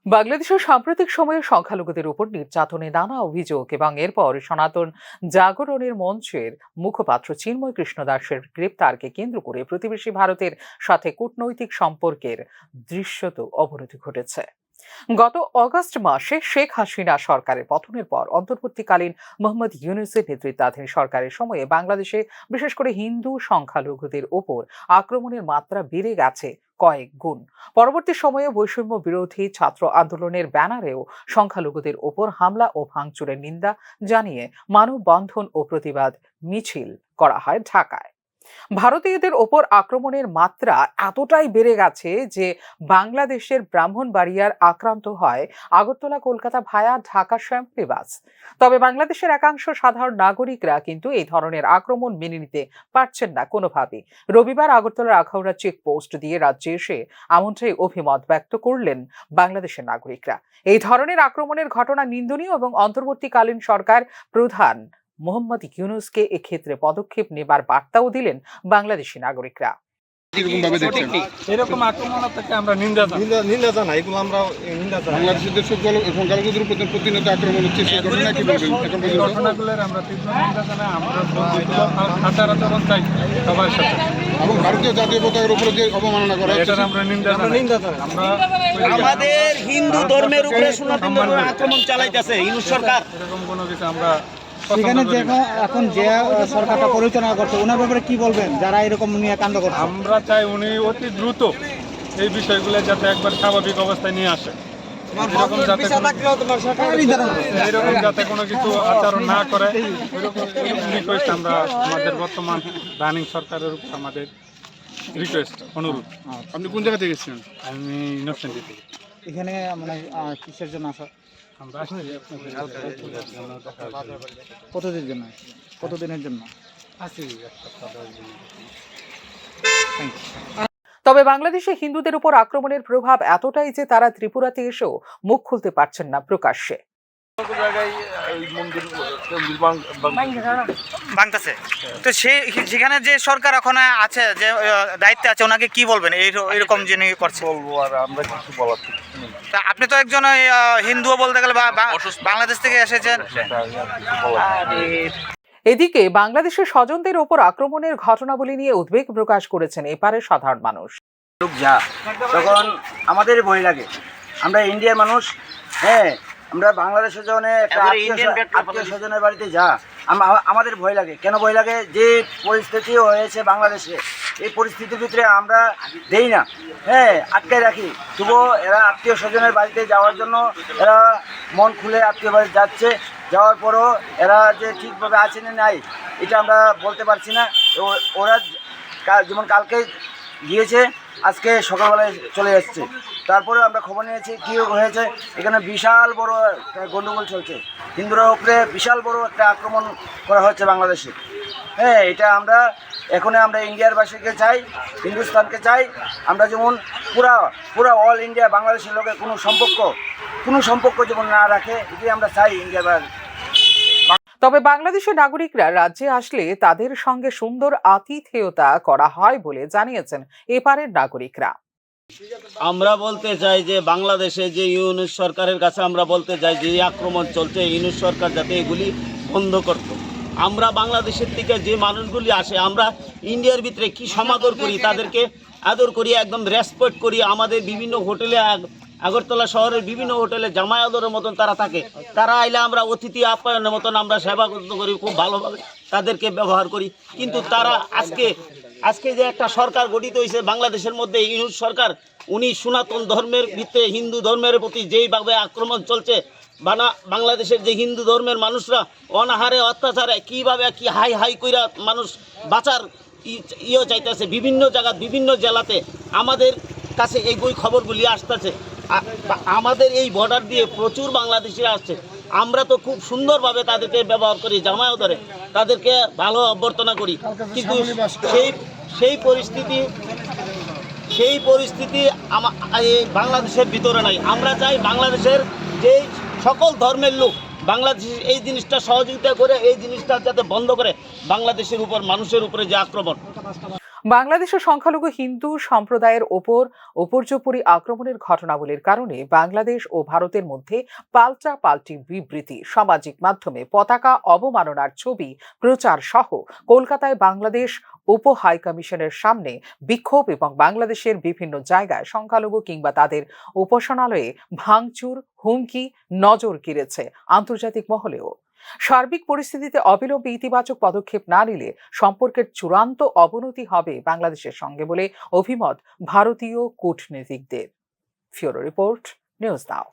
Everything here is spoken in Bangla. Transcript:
বাংলাদেশের সাম্প্রতিক সময়ে সংখ্যালঘুদের উপর নির্যাতনে নানা অভিযোগ এবং এরপর সনাতন জাগরণের মঞ্চের মুখপাত্র চিন্ময় কৃষ্ণ দাসের গ্রেপ্তারকে কেন্দ্র করে প্রতিবেশী ভারতের সাথে কূটনৈতিক সম্পর্কের দৃশ্যত অবনতি ঘটেছে। গত অগস্ট মাসে শেখ হাসিনা সরকারের পতনের পর অন্তর্বর্তীকালীন মোহাম্মদ ইউনূসের নেতৃত্বাধীন সরকারের সময়ে বাংলাদেশে বিশেষ করে হিন্দু সংখ্যালঘুদের ওপর আক্রমণের মাত্রা বেড়ে গেছে কয়েক গুণ। পরবর্তী সময়ে বৈষম্য বিরোধী ছাত্র আন্দোলনের ব্যানারেও সংখ্যালঘুদের ওপর হামলা ও ভাঙচুরের নিন্দা জানিয়ে মানববন্ধন ও প্রতিবাদ মিছিল করা হয় ঢাকায়। ভারতীয়দের ওপর আক্রমণের মাত্রা এতটাই বেড়ে গেছে যে বাংলাদেশের ব্রাহ্মণবাড়িয়ার আক্রান্ত হয় আগরতলা কলকাতা ভায়া ঢাকা শ্যামলী বাস। তবে বাংলাদেশের একাংশ সাধারণ নাগরিকরা কিন্তু এই ধরনের আক্রমণ মেনে নিতে পারছেন না কোনোভাবেই। রবিবার আগরতলার আখাউড়া চেকপোস্ট দিয়ে রাজ্যে এসে এমনটাই অভিমত ব্যক্ত করলেন বাংলাদেশের নাগরিকরা। এই ধরনের আক্রমণের ঘটনা নিন্দনীয় এবং অন্তর্বর্তীকালীন সরকার প্রধান মোহাম্মদ ইউনূসকে এক্ষেত্রে পদক্ষেপ নেবার বার্তাও দিলেন বাংলাদেশি নাগরিকরা। এরকম আক্রমণ থেকে আমরা নিন্দা জানাই। এগুলো আমরা নিন্দা জানাই। বাংলাদেশের সংখ্যালঘুদের উপর প্রতিনিয়ত আক্রমণ হচ্ছে, সেই ঘটনা কি বলবেন? ঘটনাগুলোর আমরা তীব্র নিন্দা জানাই। আমরা আচার আচরণ চাই সবার সাথে, এবং ভারতীয় জাতীয় পতাকার উপরে যে অবমাননা করা হচ্ছে এটা আমরা নিন্দা জানাই। আমরা আমাদের হিন্দু ধর্মের উপরে সনাতন ধর্মের আক্রমণ চালাইতেছে ইউনূস সরকার। এরকম কোনো কিছু আমরা সেখানে যে এখন যে সরকারটা পরিচালনা করছে ওনার ব্যাপারে কি বলবেন, যারা এরকম নিয়ে কাণ্ড করছে? আমরা চাই উনি অতি দ্রুত এই বিষয়গুলো যাতে একবার স্বাভাবিক অবস্থায় নিয়ে আসে। এরকম যাতে কোনো কিছু আচরণ না করে, রিকোয়েস্ট আমরা আমাদের বর্তমান রানিং সরকারের উপর আমাদের রিকোয়েস্ট, অনুরোধ। আপনি কোন জায়গা থেকে এসেছেন? আমি ইনোসেন্ট থেকে। এখানে মানে কিসের জন্য আসা? আমরা আসছি কতদিনের জন্য? কতদিনের জন্য? তবে বাংলাদেশে হিন্দুদের উপর আক্রমণের প্রভাব এতটাই যে তারা ত্রিপুরাতে এসেও মুখ খুলতে পারছেন না প্রকাশ্যে। ভাঙতেছে তো সেখানে যে সরকার এখন আছে, যে দায়িত্বে আছে, ওনাকে কি বলবেন এরকম যিনি করছে? বলবো আর আমরা কিছু বলার নেই। আপনি তো একজন হিন্দুও বলতে গেলে বাংলাদেশ থেকে এসেছেন। এদিকে বাংলাদেশের স্বজনদের ওপর আক্রমণের ঘটনাবলী নিয়ে উদ্বেগ প্রকাশ করেছেন এপারের সাধারণ মানুষ। তখন আমাদের ভয় লাগে। আমরা ইন্ডিয়ার মানুষ, হ্যাঁ, আমরা বাংলাদেশের জন্য আত্মীয় স্বজনের বাড়িতে আমাদের ভয় লাগে। কেন ভয় লাগে? যে পরিস্থিতি হয়েছে বাংলাদেশে, এই পরিস্থিতির ভিতরে আমরা দেই না, হ্যাঁ, আটকায় রাখি। তবুও এরা আত্মীয় স্বজনের বাড়িতে যাওয়ার জন্য এরা মন খুলে আত্মীয় বাড়ি যাচ্ছে। যাওয়ার পরও এরা যে ঠিকভাবে আছে না নাই এটা আমরা বলতে পারছি না। ওরা যেমন কালকে গিয়েছে, আজকে সকালবেলায় চলে এসছে। তারপরে আমরা খবর নিয়েছি কী হয়েছে। এখানে বিশাল বড় একটা গণ্ডগোল চলছে, হিন্দুরা উপরে বিশাল বড় একটা আক্রমণ করা হচ্ছে বাংলাদেশে। হ্যাঁ, এটা আমরা ইন্ডিয়ার বাসীকে চাই, হিন্দুস্তানকে চাই। আমরা যেমন পুরা অল ইন্ডিয়া বাংলাদেশের লোকের কোনো সম্পর্ক যেমন না রাখে, এটাই আমরা চাই ইন্ডিয়ার। তবে বাংলাদেশের নাগরিকরা রাজ্যে আসলে তাদের সঙ্গে সুন্দর আতিথেয়তা করা হয় বলে জানিয়েছেন এপারের নাগরিকরা। আমরা বলতে চাই যে বাংলাদেশে যে ইউনূস সরকারের কাছে আমরা বলতে চাই যে আক্রমণ চলছে, ইউনূস সরকার যাতে এগুলি বন্ধ করত। আমরা বাংলাদেশের থেকে যে মানুষগুলি আসে, আমরা ইন্ডিয়ার ভিতরে কি সমাদর করি, তাদেরকে আদর করি, একদম রেসপেক্ট করি। আমাদের বিভিন্ন হোটেলে, আগরতলা শহরের বিভিন্ন হোটেলে জামাই আদরের মতন তারা থাকে। তারা আইলে আমরা অতিথি আপ্যায়নের মতন আমরা সেবা করি, খুব ভালোভাবে তাদেরকে ব্যবহার করি। কিন্তু তারা আজকে যে একটা সরকার গঠিত হয়েছে বাংলাদেশের মধ্যে, ইউনূস সরকার, উনি সনাতন ধর্মের ভিতরে হিন্দু ধর্মের প্রতি যেইভাবে আক্রমণ চলছে, বাংলাদেশের যে হিন্দু ধর্মের মানুষরা অনাহারে অত্যাচারে কীভাবে কি হাই কইরা মানুষ বাঁচার চাইতেছে, বিভিন্ন জায়গা বিভিন্ন জেলাতে আমাদের কাছে এই খবরগুলি আসতেছে। আমাদের এই বর্ডার দিয়ে প্রচুর বাংলাদেশিরা আসছে। আমরা তো খুব সুন্দরভাবে তাদেরকে ব্যবহার করি, জামাইও ধরে তাদেরকে ভালো অভ্যর্থনা করি। কিন্তু সেই পরিস্থিতি বাংলাদেশের ভিতরে নাই। আমরা চাই বাংলাদেশের যে সকল ধর্মের লোক বাংলাদেশ এই জিনিসটা সহযোগিতা করে, এই জিনিসটা যাতে বন্ধ করে বাংলাদেশের উপর, মানুষের উপরে যে আক্রমণ। বাংলাদেশে সংখ্যালঘু হিন্দু সম্প্রদায়ের ওপর উপর্যুপরি আক্রমণের ঘটনাবলীর কারণে বাংলাদেশ ও ভারতের মধ্যে পাল্টাপাল্টি বিবৃতি, সামাজিক মাধ্যমে পতাকা অবমাননার ছবি প্রচার সহ কলকাতায় বাংলাদেশ উপ হাইকমিশনের সামনে বিক্ষোভ এবং বাংলাদেশের বিভিন্ন জায়গায় সংখ্যালঘু কিংবা তাদের উপাসনালয়ে ভাঙচুর, হুমকি নজর কেড়েছে আন্তর্জাতিক মহলেও। সার্বিক পরিস্থিতিতে অবিলম্বে ইতিবাচক পদক্ষেপ না নিলে সম্পর্কের চূড়ান্ত অবনতি হবে বাংলাদেশের সঙ্গে বলে অভিমত ভারতীয় কূটনীতিকদের। ফিওরো রিপোর্ট, নিউজ নাও।